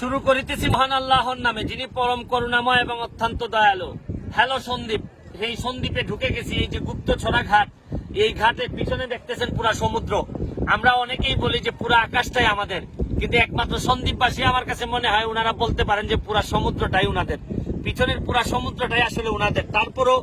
শুরু করিতেছি মহান আল্লাহর নামে, যিনি পরম করুণাময় এবং অত্যন্ত দয়ালু। হ্যালো সন্দ্বীপ, এই সন্দ্বীপে ঢুকে গেছি। এই যে গুপ্তছড়া ঘাট, এই ঘাটের পিছনে দেখতেছেন পুরা সমুদ্র। আমরা অনেকেই বলি যে পুরা আকাশটাই আমাদের, কিন্তু একমাত্র সন্দ্বীপবাসী আমার কাছে মনে হয় ওনারা বলতে পারেন যে পুরা সমুদ্রটাই ওনাদের, পিছনের পুরা সমুদ্রটাই আসলে ওনাদের। তারপরও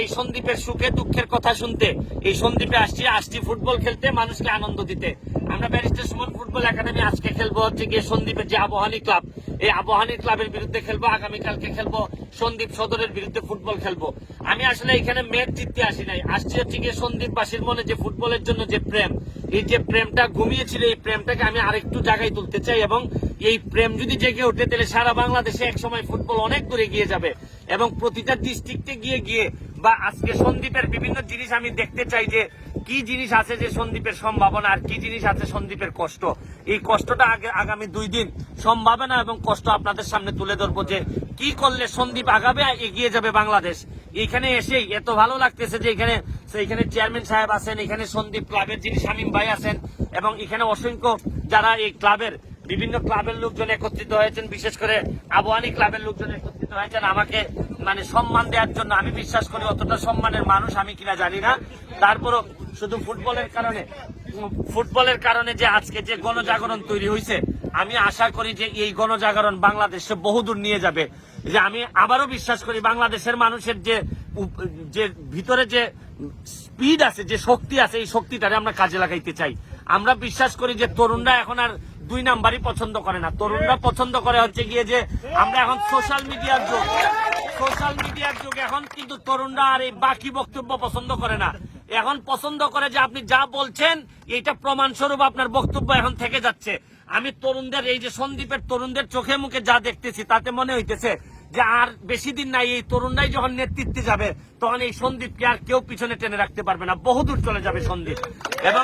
এই সন্দ্বীপের সুখে দুঃখের কথা শুনতে এই সন্দ্বীপে আসছি ফুটবল খেলতে, মানুষকে আনন্দ দিতে। আমরা ব্যারিস্টার সুমন ফুটবল একাডেমি আজকে খেলবো হচ্ছে গিয়ে সন্দ্বীপের যে আবাহনী ক্লাব, এই আবাহনী ক্লাবের বিরুদ্ধে খেলবো। আগামীকালকে খেলবো সন্দ্বীপ সদরের বিরুদ্ধে ফুটবল খেলবো। আমি আসলে এখানে ম্যাচ জিততে আসি নাই, আসছি হচ্ছে গিয়ে সন্দ্বীপবাসীর মনে যে ফুটবলের জন্য যে প্রেম, এই যে প্রেমটা ঘুমিয়েছিল, এই প্রেমটাকে আমি আরেকটু জায়গায় তুলতে চাই। এবং এই প্রেম যদি জেগে ওঠে তাহলে সারা বাংলাদেশে একসময় ফুটবল অনেক দূরে গিয়ে যাবে। এবং প্রতিটা ডিস্ট্রিক্টে গিয়ে গিয়ে বা আজকে সন্দ্বীপের বিভিন্ন জিনিস আমি দেখতে চাই যে কি জিনিস আছে যে সন্দ্বীপের সম্ভাবনা আর কি জিনিস আছে সন্দ্বীপের কষ্ট। এই কষ্টটা আগামী 2 দিন সম্ভাবনা এবং কষ্ট আপনাদের সামনে তুলে ধরবো যে কি করলে সন্দ্বীপ আগাবে, এগিয়ে যাবে বাংলাদেশ। এখানে এসেই এত ভালো লাগতেছে যে এখানে চেয়ারম্যান সাহেব আছেন, এখানে সন্দ্বীপ ক্লাবের যিনি শামীম ভাই আছেন, এবং এখানে অসংখ্য যারা এই ক্লাবের বিভিন্ন ক্লাবের লোকজন একত্রিত হয়েছেন, বিশেষ করে আবাহনী ক্লাবের লোকজন একত্রিত হয়েছেন আমাকে মানে সম্মান দেওয়ার জন্য। আমি বিশ্বাস করি অতটা সম্মানের মানুষ আমি কিনা জানি না, তারপরও শুধু ফুটবলের কারণে যে আজকে যে গণজাগরণ তৈরি হয়েছে, আমি আশা করি যে এই গণজাগরণ বাংলাদেশে বহুদূর নিয়ে যাবে। যে আমি আবারও বিশ্বাস করি বাংলাদেশের মানুষের যে ভিতরে যে স্পিড আছে, যে শক্তি আছে, এই শক্তিটারে আমরা কাজে লাগাইতে চাই। আমরা বিশ্বাস করি যে তরুণরা এখন আর 2 নাম্বারই পছন্দ করে না, তরুণরা পছন্দ করে হচ্ছে গিয়ে যে আমরা এখন সোশ্যাল মিডিয়ার যুগ। এখন কিন্তু তরুণরা আর এই বাকি বক্তব্য পছন্দ করে না, এখন পছন্দ করে যে আপনি যা বলছেন এটা প্রমাণস্বরূপ আপনার বক্তব্য এখন থেকে যাচ্ছে। আমি তরুণদের এই যে সন্দ্বীপের তরুণদের চোখে মুখে যা দেখতেছি তাতে মনে হইতেছে যে আর বেশি দিন নাই, এই তরুণরাই যখন নেতৃত্বে যাবে তখন এই সন্দ্বীপকে আর কেউ পিছনে টেনে রাখতে পারবে না, বহুদূর চলে যাবে সন্দ্বীপ। এবং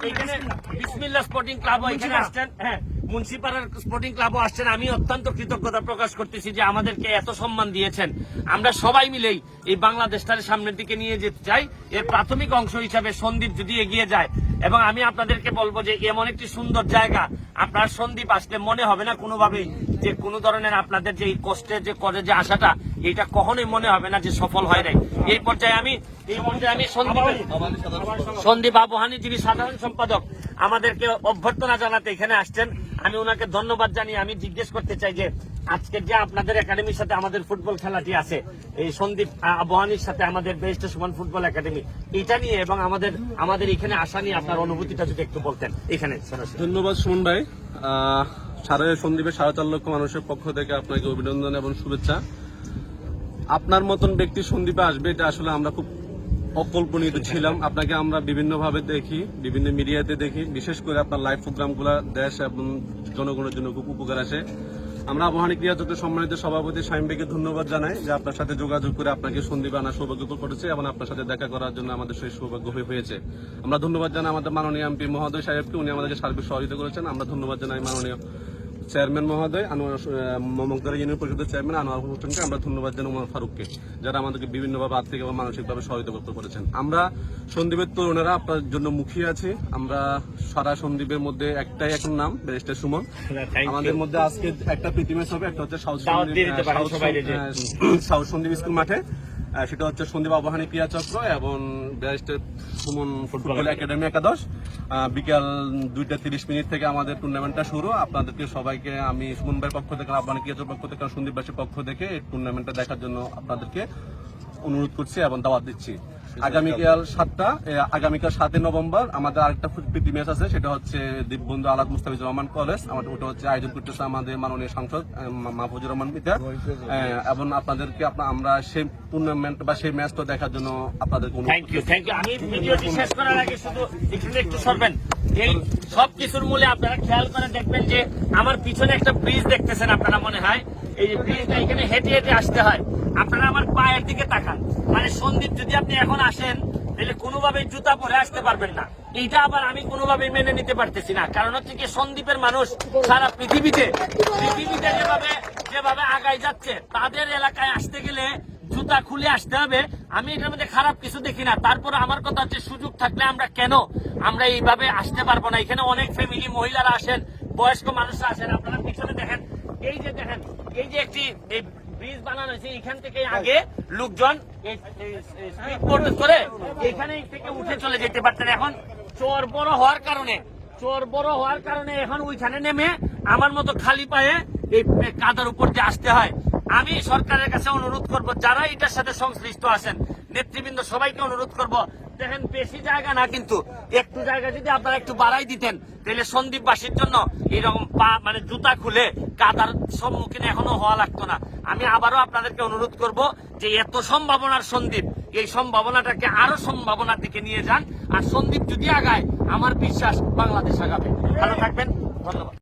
এখানে বিসমিল্লাহ স্পোর্টিং ক্লাবও এখানে আসছেন, হ্যাঁ মুন্সিপাড়ার স্পোর্টিং ক্লাবও আসছেন। আমি অত্যন্ত কৃতজ্ঞতা প্রকাশ করতেছি যে আমাদেরকে এত সম্মান দিয়েছেন। আমরা সবাই মিলেই এই বাংলাদেশটার সামনের দিকে নিয়ে যেতে চাই। এর প্রাথমিক অংশ হিসাবে সন্দ্বীপ যদি এগিয়ে যায়, এবং আমি আপনাদেরকে বলবো যে এমন একটি সুন্দর জায়গা, আপনার সন্দ্বীপ আসলে মনে হবে না কোনোভাবেই যে কোনো ধরনের আপনাদের যে কষ্টের যে করে যে আশাটা, এটা কখনোই মনে হবে না যে সফল হয় নাই। এই পর্যায়ে আমি সন্দ্বীপ আবাহনী যিনি সাধারণ সম্পাদক আমাদেরকে অভ্যর্থনা জানাতে এখানে আসছেন, আমি ওনাকে ধন্যবাদ জানিয়ে আমি জিজ্ঞেস করতে চাই যে আজকে যে আপনাদের একাডেমির সাথে আমাদের ফুটবল খেলাটি আছে, এই সন্দ্বীপ আবাহনীর সাথে আমাদের ব্যারিস্টার সুমন ফুটবল একাডেমি, এটা নিয়ে এবং আমাদের এখানে আসা নিয়ে আপনার অনুভূতিটা যদি একটু বলতেন এখানে। ধন্যবাদ সুমন ভাই। সারা সন্দ্বীপের 4.5 লক্ষ মানুষের পক্ষ থেকে আপনাকে অভিনন্দন এবং শুভেচ্ছা। আপনার মতন ব্যক্তি সন্দ্বীপে আসবে এটা আসলে আমরা খুব অকল্পনীয় ছিলাম। আপনাকে আমরা বিভিন্ন ভাবে দেখি, বিভিন্ন মিডিয়াতে দেখি, বিশেষ করে আপনার লাইভ প্রোগ্রামগুলো দেশ এবং জনগণের জন্য খুব উপকার আসে। আমরা আবাহনী ক্রীড়া চক্রের সম্মানিত সভাপতি শামীম ভাইকে ধন্যবাদ জানাই যে আপনার সাথে যোগাযোগ করে আপনাকে সন্দ্বীপে আনার সৌভাগ্য করেছে এবং আপনার সাথে দেখা করার জন্য আমাদের সেই সৌভাগ্য হয়েছে। আমরা ধন্যবাদ জানাই আমাদের মাননীয় এমপি মহোদয় সাহেবকে, উনি আমাদেরকে সার্বিক সহযোগিতা করেছেন। আমরা ধন্যবাদ জানাই মাননীয় চেয়ারম্যান মহোদয় মমগদরা ইউনিয়ন পরিষদের চেয়ারম্যান আনোয়ার হোসেনকে, আমরা ধন্যবাদ জানাই উমর ফারুককে, যারা আমাদেরকে বিভিন্নভাবে আর্থিক এবং মানসিকভাবে সহযোগিতা করেছেন। আমরা সন্দ্বীপের তরুণেরা আপনার জন্য মুখিয়ে আছি। আমরা সারা সন্দ্বীপের মধ্যে একটাই এখন নাম ব্যারিস্টার সুমন। আমাদের মধ্যে আজকে একটা প্রীতি ম্যাচ হবে, একটা হচ্ছে সাউথ সন্দ্বীপ স্কুল মাঠে, সেটা হচ্ছে সন্দ্বীপ আবাহনী ক্রীড়া চক্র এবং ব্যারিস্টার সুমন ফুটবল একাডেমি একাদশ। বিকাল 2:30 থেকে আমাদের টুর্নামেন্টটা শুরু। আপনাদেরকে সবাইকে আমি সুমন ভাইয়ের পক্ষ থেকে, আবাহনী ক্রীড়া চক্রের পক্ষ থেকে, সন্দ্বীপবাসীর পক্ষ থেকে এই টুর্নামেন্টটা দেখার জন্য আপনাদেরকে অনুরোধ করছি এবং দাওয়াত দিচ্ছি। আগামীকাল 7 নভেম্বর আমাদের আরেকটা প্রীতি ম্যাচ আছে, সেটা হচ্ছে দীপবন্ধু আলাদ মুস্তাফিজুর রহমান কলেজ। ওটা হচ্ছে আয়োজন করতেছে আমাদের মাননীয় সাংসদ মাহফুজুর রহমান পিতা, এবং আপনাদেরকে আমরা সেই টুর্নামেন্ট বা সেই ম্যাচটা দেখার জন্য আপনাদেরকে থ্যাংক ইউ। আমি ভিডিওটি শেষ করার আগে শুধু এখানে একটু সরবেন। এই সব কিছুর মূলে আপনারা খেয়াল করে দেখবেন যে আমার পিছনে একটা ব্রিজ দেখতেছেন আপনারা, মনে হয় এই যে ব্রিজটা, এখানে হেঁটে হেঁটে আসতে হয়। আপনারা আমার পায়ের দিকে তাকান, মানে সন্দ্বীপ যদি আপনি এখন আসেন তাহলে কোনোভাবেই জুতা পরে আসতে পারবেন না। এইটা আবার আমি কোনোভাবেই মেনে নিতে পারতেছি না, কারণ হচ্ছে কি সন্দ্বীপের মানুষ সারা পৃথিবীতে যেভাবে আগায় যাচ্ছে, তাদের এলাকায় আসতে গেলে জুতা খুলে আসতে হবে। আমি এটার মধ্যে খারাপ কিছু দেখি না, তারপর আমার কথা হচ্ছে সুযোগ থাকলে আমরা এইভাবে আসতে পারবো না। এখানে অনেক ফ্যামিলি মহিলারা আসেন, বয়স্ক মানুষরা আসেন, আপনারা পিছনে দেখেন এই যে দেখেন, এই যে একটি ব্রিজ বানানো হয়েছে, এখান থেকে আগে লোকজন স্পিড বোট করে এখানে থেকে উঠে চলে যেতে পারতেন। এখন চর বড় হওয়ার কারণে এখন ওইখানে নেমে আমার মতো খালি পায়ে এই কাদার উপর দিয়ে আসতে হয়। আমি সরকারের কাছে অনুরোধ করব, যারা এটার সাথে সংশ্লিষ্ট আছেন, নেতৃবৃন্দ সবাইকে অনুরোধ করব, দেখেন বেশি জায়গা না, কিন্তু একটু জায়গা যদি আপনারা একটু বাড়াই দিতেন, তাহলে সন্দ্বীপবাসীর জন্য এরকম মানে জুতা খুলে কাদার সম্মুখীন এখনো হওয়া লাগতো না। আমি আবারও আপনাদেরকে অনুরোধ করব যে এত সম্ভাবনার সন্দ্বীপ, এই সম্ভাবনাটাকে আরো সম্ভাবনার দিকে নিয়ে যান। আর সন্দ্বীপ যদি আগায়, আমার বিশ্বাস বাংলাদেশ আগাবে। ভালো থাকবেন, ধন্যবাদ।